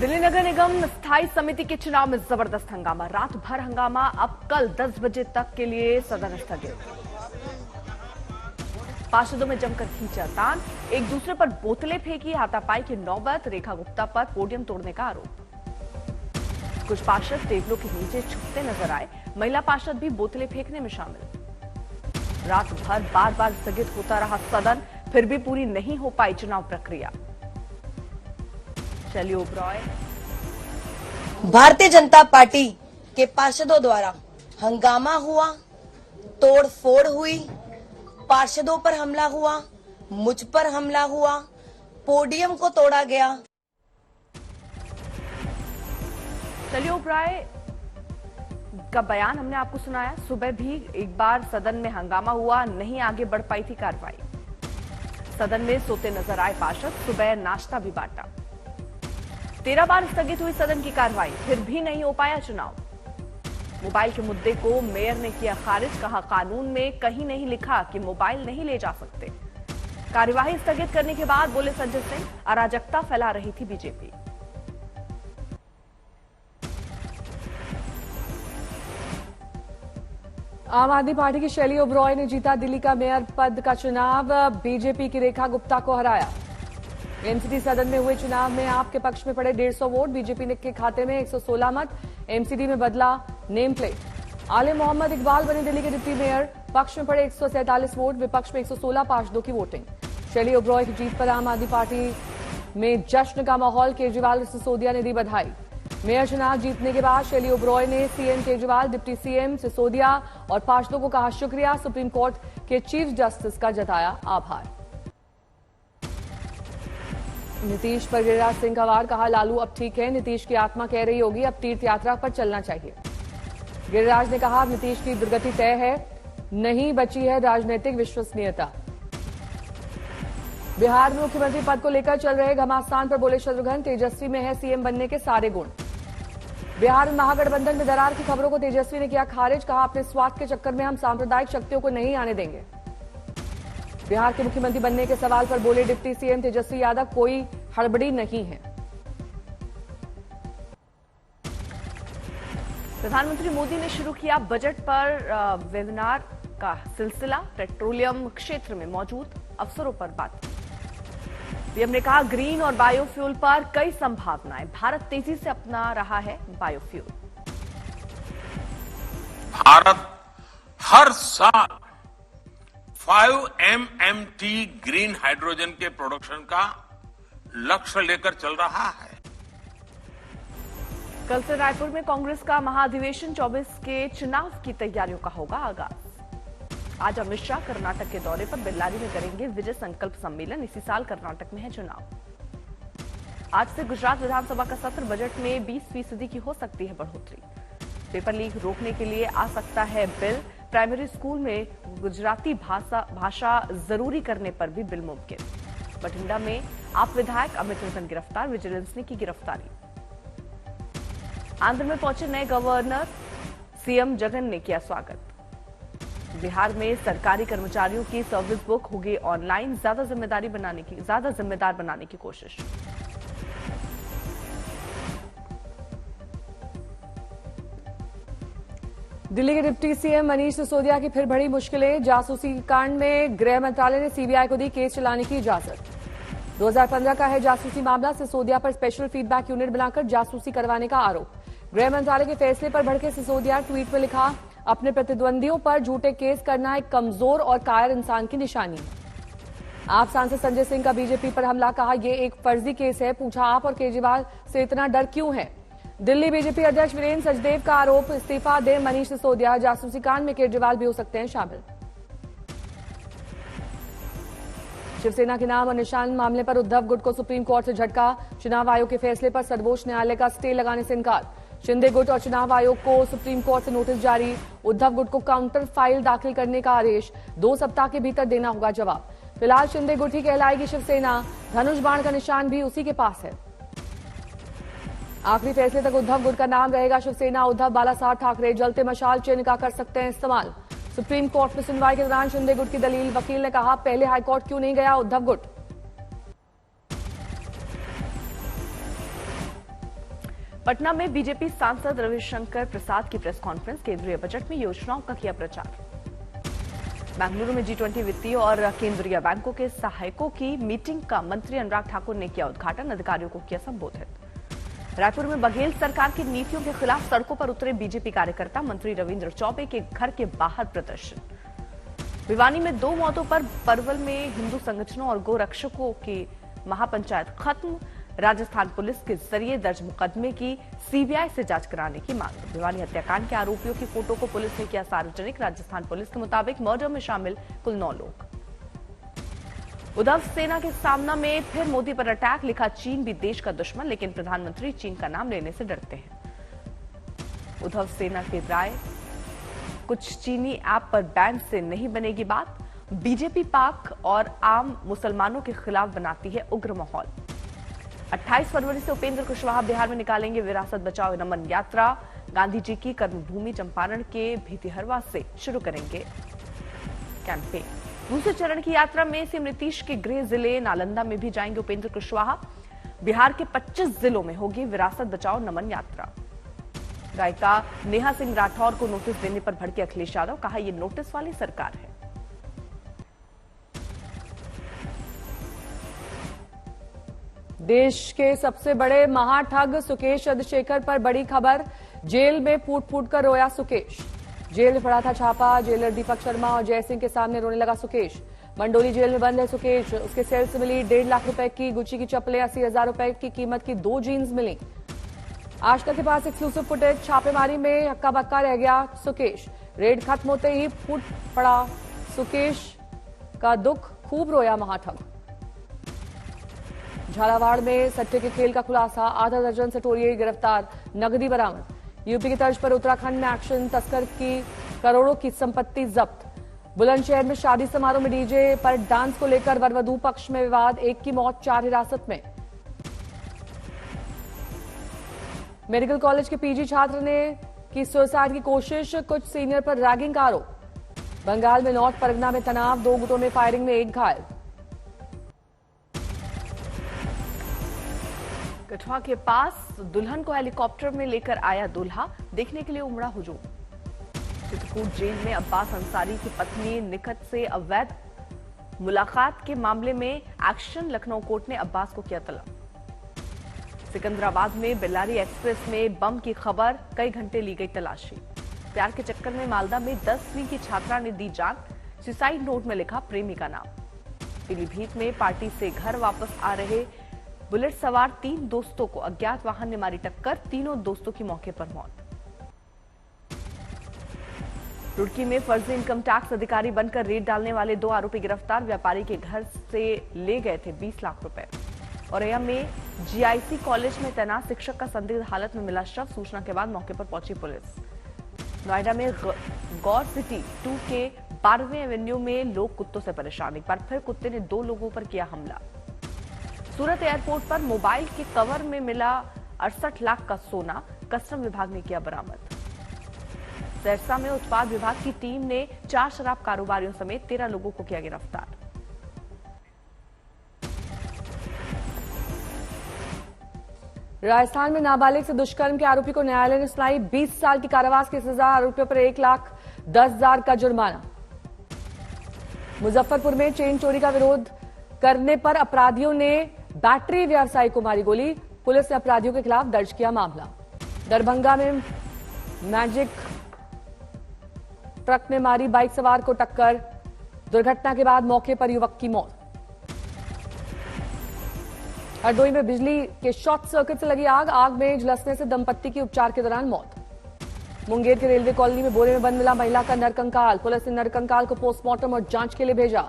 दिल्ली नगर निगम स्थायी समिति के चुनाव में जबरदस्त हंगामा। रात भर हंगामा। अब कल 10 बजे तक के लिए सदन स्थगित। पार्षदों में जमकर खींचा तान। एक दूसरे पर बोतलें फेंकी। हाथापाई की नौबत। रेखा गुप्ता पर पोडियम तोड़ने का आरोप। कुछ पार्षद टेबलों के नीचे छुपते नजर आए। महिला पार्षद भी बोतलें फेंकने में शामिल। रात भर बार बार स्थगित होता रहा सदन, फिर भी पूरी नहीं हो पाई चुनाव प्रक्रिया। शैली ओबरॉय। भारतीय जनता पार्टी के पार्षदों द्वारा हंगामा हुआ, तोड़फोड़ हुई, पार्षदों पर हमला हुआ, मुझ पर हमला हुआ, पोडियम को तोड़ा गया। शैली ओबरॉय का बयान हमने आपको सुनाया। सुबह भी एक बार सदन में हंगामा हुआ, नहीं आगे बढ़ पाई थी कार्रवाई। सदन में सोते नजर आए पार्षद। सुबह नाश्ता भी बांटा। 13 बार स्थगित हुई सदन की कार्रवाई, फिर भी नहीं हो पाया चुनाव। मोबाइल के मुद्दे को मेयर ने किया खारिज। कहा, कानून में कहीं नहीं लिखा कि मोबाइल नहीं ले जा सकते। कार्यवाही स्थगित करने के बाद बोले संजय सिंह, अराजकता फैला रही थी बीजेपी। आम आदमी पार्टी की शैली ओबरॉय ने जीता दिल्ली का मेयर पद का चुनाव। बीजेपी की रेखा गुप्ता को हराया। एमसीडी सदन में हुए चुनाव में आप के पक्ष में पड़े 150 वोट। बीजेपी के खाते में 116 मत। एमसीडी में बदला नेम प्लेट। आले मोहम्मद इकबाल बने दिल्ली के डिप्टी मेयर। पक्ष में पड़े 147 वोट। विपक्ष में 116 पार्षदों की वोटिंग। शैली ओबरॉय की जीत पर आम आदमी पार्टी में जश्न का माहौल। केजरीवाल और सिसोदिया ने दी बधाई। मेयर चुनाव जीतने के बाद शैली ओबरॉय ने CM Kejriwal, deputy CM Sisodia और पार्षदों को कहा शुक्रिया। सुप्रीम कोर्ट के चीफ जस्टिस का जताया आभार। नीतीश पर गिरिराज सिंह का वार। कहा, लालू अब ठीक है। नीतीश की आत्मा कह रही होगी अब तीर्थ यात्रा पर चलना चाहिए। गिरिराज ने कहा, नीतीश की दुर्गति तय है, नहीं बची है राजनीतिक विश्वसनीयता। बिहार में मुख्यमंत्री पद को लेकर चल रहे घमासान पर बोले शत्रुघ्न, तेजस्वी में है सीएम बनने के सारे गुण। बिहार में महागठबंधन में दरार की खबरों को तेजस्वी ने किया खारिज। कहा, अपने स्वार्थ के चक्कर में हम सांप्रदायिक शक्तियों को नहीं आने देंगे। बिहार के मुख्यमंत्री बनने के सवाल पर बोले डिप्टी सीएम तेजस्वी यादव, कोई हड़बड़ी नहीं है। प्रधानमंत्री मोदी ने शुरू किया बजट पर वेबिनार का सिलसिला। पेट्रोलियम क्षेत्र में मौजूद अवसरों पर बात। पीएम ने कहा, ग्रीन और बायोफ्यूल पर कई संभावनाएं। भारत तेजी से अपना रहा है बायोफ्यूल। भारत हर साल 5 MMT ग्रीन हाइड्रोजन के प्रोडक्शन का लक्ष्य लेकर चल रहा है। कल से रायपुर में कांग्रेस का महाधिवेशन 24 के चुनाव की तैयारियों का होगा आगाज। आज अमित शाह कर्नाटक के दौरे पर बेल्लारी में करेंगे विजय संकल्प सम्मेलन। इसी साल कर्नाटक में है चुनाव। आज से गुजरात विधानसभा का सत्र। बजट में 20% की हो सकती है बढ़ोतरी। पेपर लीक रोकने के लिए आ सकता है बिल। प्राइमरी स्कूल में गुजराती भाषा जरूरी करने पर भी बिल मुमकिन। बठिंडा में आप विधायक अमित रतन गिरफ्तार। विजिलेंस ने की गिरफ्तारी। आंध्र में पहुंचे नए गवर्नर। सीएम जगन ने किया स्वागत। बिहार में सरकारी कर्मचारियों की सर्विस बुक होगी ऑनलाइन। ज्यादा जिम्मेदार बनाने की कोशिश। दिल्ली के डिप्टी सीएम मनीष सिसोदिया की फिर बड़ी मुश्किलें। जासूसी कांड में गृह मंत्रालय ने सीबीआई को दी केस चलाने की इजाजत। 2015 का है जासूसी मामला। सिसोदिया पर स्पेशल फीडबैक यूनिट बनाकर जासूसी करवाने का आरोप। गृह मंत्रालय के फैसले पर भड़के सिसोदिया। ट्वीट में लिखा, अपने प्रतिद्वंदियों पर झूठे केस करना एक कमजोर और कायर इंसान की निशानी है। आप सांसद संजय सिंह का बीजेपी पर हमला। कहा, यह एक फर्जी केस है। पूछा, आप और केजरीवाल से इतना डर क्यों है। दिल्ली बीजेपी अध्यक्ष वीरेंद्र सचदेव का आरोप, इस्तीफा दे मनीष सिसोदिया। जासूसी कांड में केजरीवाल भी हो सकते हैं शामिल। शिवसेना के नाम और निशान मामले पर उद्धव गुट को सुप्रीम कोर्ट से झटका। चुनाव आयोग के फैसले पर सर्वोच्च न्यायालय का स्टे लगाने से इनकार। शिंदे गुट और चुनाव आयोग को सुप्रीम कोर्ट से नोटिस जारी। उद्धव गुट को काउंटर फाइल दाखिल करने का आदेश। 2 सप्ताह के भीतर देना होगा जवाब। फिलहाल शिंदे गुट ही कहलाएगी शिवसेना। धनुष बाण का निशान भी उसी के पास है। आखिरी फैसले तक उद्धव गुट का नाम रहेगा शिवसेना। उद्धव बालासाहब ठाकरे जलते मशाल चिन्ह का कर सकते हैं इस्तेमाल। सुप्रीम कोर्ट में सुनवाई के दौरान शिंदे गुट की दलील। वकील ने कहा, पहले हाईकोर्ट क्यों नहीं गया उद्धव गुट। पटना में बीजेपी सांसद रविशंकर प्रसाद की प्रेस कॉन्फ्रेंस, केंद्रीय बजट में योजनाओं का किया प्रचार। बेंगलुरु में G20 वित्तीय और केंद्रीय बैंकों के सहायकों की मीटिंग का मंत्री अनुराग ठाकुर ने किया उद्घाटन, अधिकारियों को किया संबोधित। रायपुर में बघेल सरकार की नीतियों के खिलाफ सड़कों पर उतरे बीजेपी कार्यकर्ता, मंत्री रविंद्र चौबे के घर के बाहर प्रदर्शन। भिवानी में 2 मौतों पर परवल में हिंदू संगठनों और गोरक्षकों की महापंचायत खत्म, राजस्थान पुलिस के जरिए दर्ज मुकदमे की सीबीआई से जांच कराने की मांग। भिवानी हत्याकांड के आरोपियों की फोटो को पुलिस ने किया सार्वजनिक, राजस्थान पुलिस के मुताबिक मर्डर में शामिल कुल 9 लोग। उद्धव सेना के सामना में फिर मोदी पर अटैक, लिखा चीन भी देश का दुश्मन, लेकिन प्रधानमंत्री चीन का नाम लेने से डरते हैं। उद्धव सेना की राय, कुछ चीनी ऐप पर बैन से नहीं बनेगी बात, बीजेपी पाक और आम मुसलमानों के खिलाफ बनाती है उग्र माहौल। 28 फरवरी से उपेंद्र कुशवाहा बिहार में निकालेंगे विरासत बचाओ नमन यात्रा, गांधी जी की कर्मभूमि चंपारण के भितिहरवा से शुरू करेंगे कैंपेन। दूसरे चरण की यात्रा में सीएम नीतीश के गृह जिले नालंदा में भी जाएंगे उपेंद्र कुशवाहा। बिहार के 25 जिलों में होगी विरासत बचाओ नमन यात्रा। गायिका नेहा सिंह राठौर को नोटिस देने पर भड़के अखिलेश यादव, कहा यह नोटिस वाली सरकार है। देश के सबसे बड़े महाठग सुकेश चंद्रशेखर पर बड़ी खबर, जेल में फूट फूट कर रोया सुकेश। जेल में पड़ा था छापा, जेलर दीपक शर्मा और जय सिंह के सामने रोने लगा सुकेश। मंडोली जेल में बंद है सुकेश, उसके सेल से मिली 1.5 लाख रुपए की गुच्ची की चप्पलें, 80,000 रुपए की कीमत की 2 जीन्स मिली। आजतक के पास एक्सक्लूसिव फुटेज, छापेमारी में हक्का बक्का रह गया सुकेश। रेड खत्म होते ही फूट पड़ा सुकेश का दुख, खूब रोया महाठग। झालावाड़ में सट्टे के खेल का खुलासा, आधा दर्जन सटोरिये गिरफ्तार, नकदी बरामद। यूपी की तर्ज पर उत्तराखंड में एक्शन, तस्कर की करोड़ों की संपत्ति जब्त। बुलंदशहर में शादी समारोह में डीजे पर डांस को लेकर वर वधू पक्ष में विवाद, एक की मौत, 4 हिरासत में। मेडिकल कॉलेज के पीजी छात्र ने की सुसाइड की कोशिश, कुछ सीनियर पर रैगिंग का आरोप। बंगाल में नॉर्थ परगना में तनाव, 2 गुटों में फायरिंग में 1 घायल। कठुआ के पास दुल्हन को हेलीकॉप्टर में लेकर आया दूल्हा, देखने के लिए उमड़ा हुजूम। चित्रकूट जेल में अब्बास अंसारी की पत्नी निखत से अवैध मुलाकात के मामले में एक्शन, लखनऊ कोर्ट ने अब्बास को किया तलब। सिकंदराबाद में बेल्लारी एक्सप्रेस में बम की खबर, कई घंटे ली गई तलाशी। प्यार के चक्कर में मालदा में 10वीं की छात्रा ने दी जान, सुसाइड नोट में लिखा प्रेमी का नाम। पीलीभीत में पार्टी से घर वापस आ रहे बुलेट सवार 3 दोस्तों को अज्ञात वाहन ने मारी टक्कर, तीनों दोस्तों की मौके पर मौत। रुड़की में फर्जी इनकम टैक्स अधिकारी बनकर रेड डालने वाले 2 आरोपी गिरफ्तार, व्यापारी के घर से ले गए थे 20 लाख रुपए। औरैया में जीआईसी कॉलेज में तैनात शिक्षक का संदिग्ध हालत में मिला शव, सूचना के बाद मौके पर पहुंची पुलिस। नोएडा में गौर सिटी 2 के 12वें एवेन्यू में लोग कुत्तों से परेशान, एक बार फिर कुत्ते ने 2 लोगों पर किया हमला। सूरत एयरपोर्ट पर मोबाइल के कवर में मिला 68 लाख का सोना, कस्टम विभाग ने किया बरामद। सहरसा में उत्पाद विभाग की टीम ने 4 शराब कारोबारियों समेत 13 लोगों को किया गिरफ्तार। राजस्थान में नाबालिग से दुष्कर्म के आरोपी को न्यायालय ने सुनाई 20 साल की कारावास की सजा, आरोपियों पर 1,10,000 का जुर्माना। मुजफ्फरपुर में चेन चोरी का विरोध करने पर अपराधियों ने बैटरी व्यवसायी को मारी गोली, पुलिस ने अपराधियों के खिलाफ दर्ज किया मामला। दरभंगा में मैजिक ट्रक ने मारी बाइक सवार को टक्कर, दुर्घटना के बाद मौके पर युवक की मौत। हरदोई में बिजली के शॉर्ट सर्किट से लगी आग में झुलसने से दंपत्ति की उपचार के दौरान मौत। मुंगेर के रेलवे कॉलोनी में बोरे में बंद मिला महिला का नरकंकाल, पुलिस ने नरकंकाल को पोस्टमार्टम और जांच के लिए भेजा।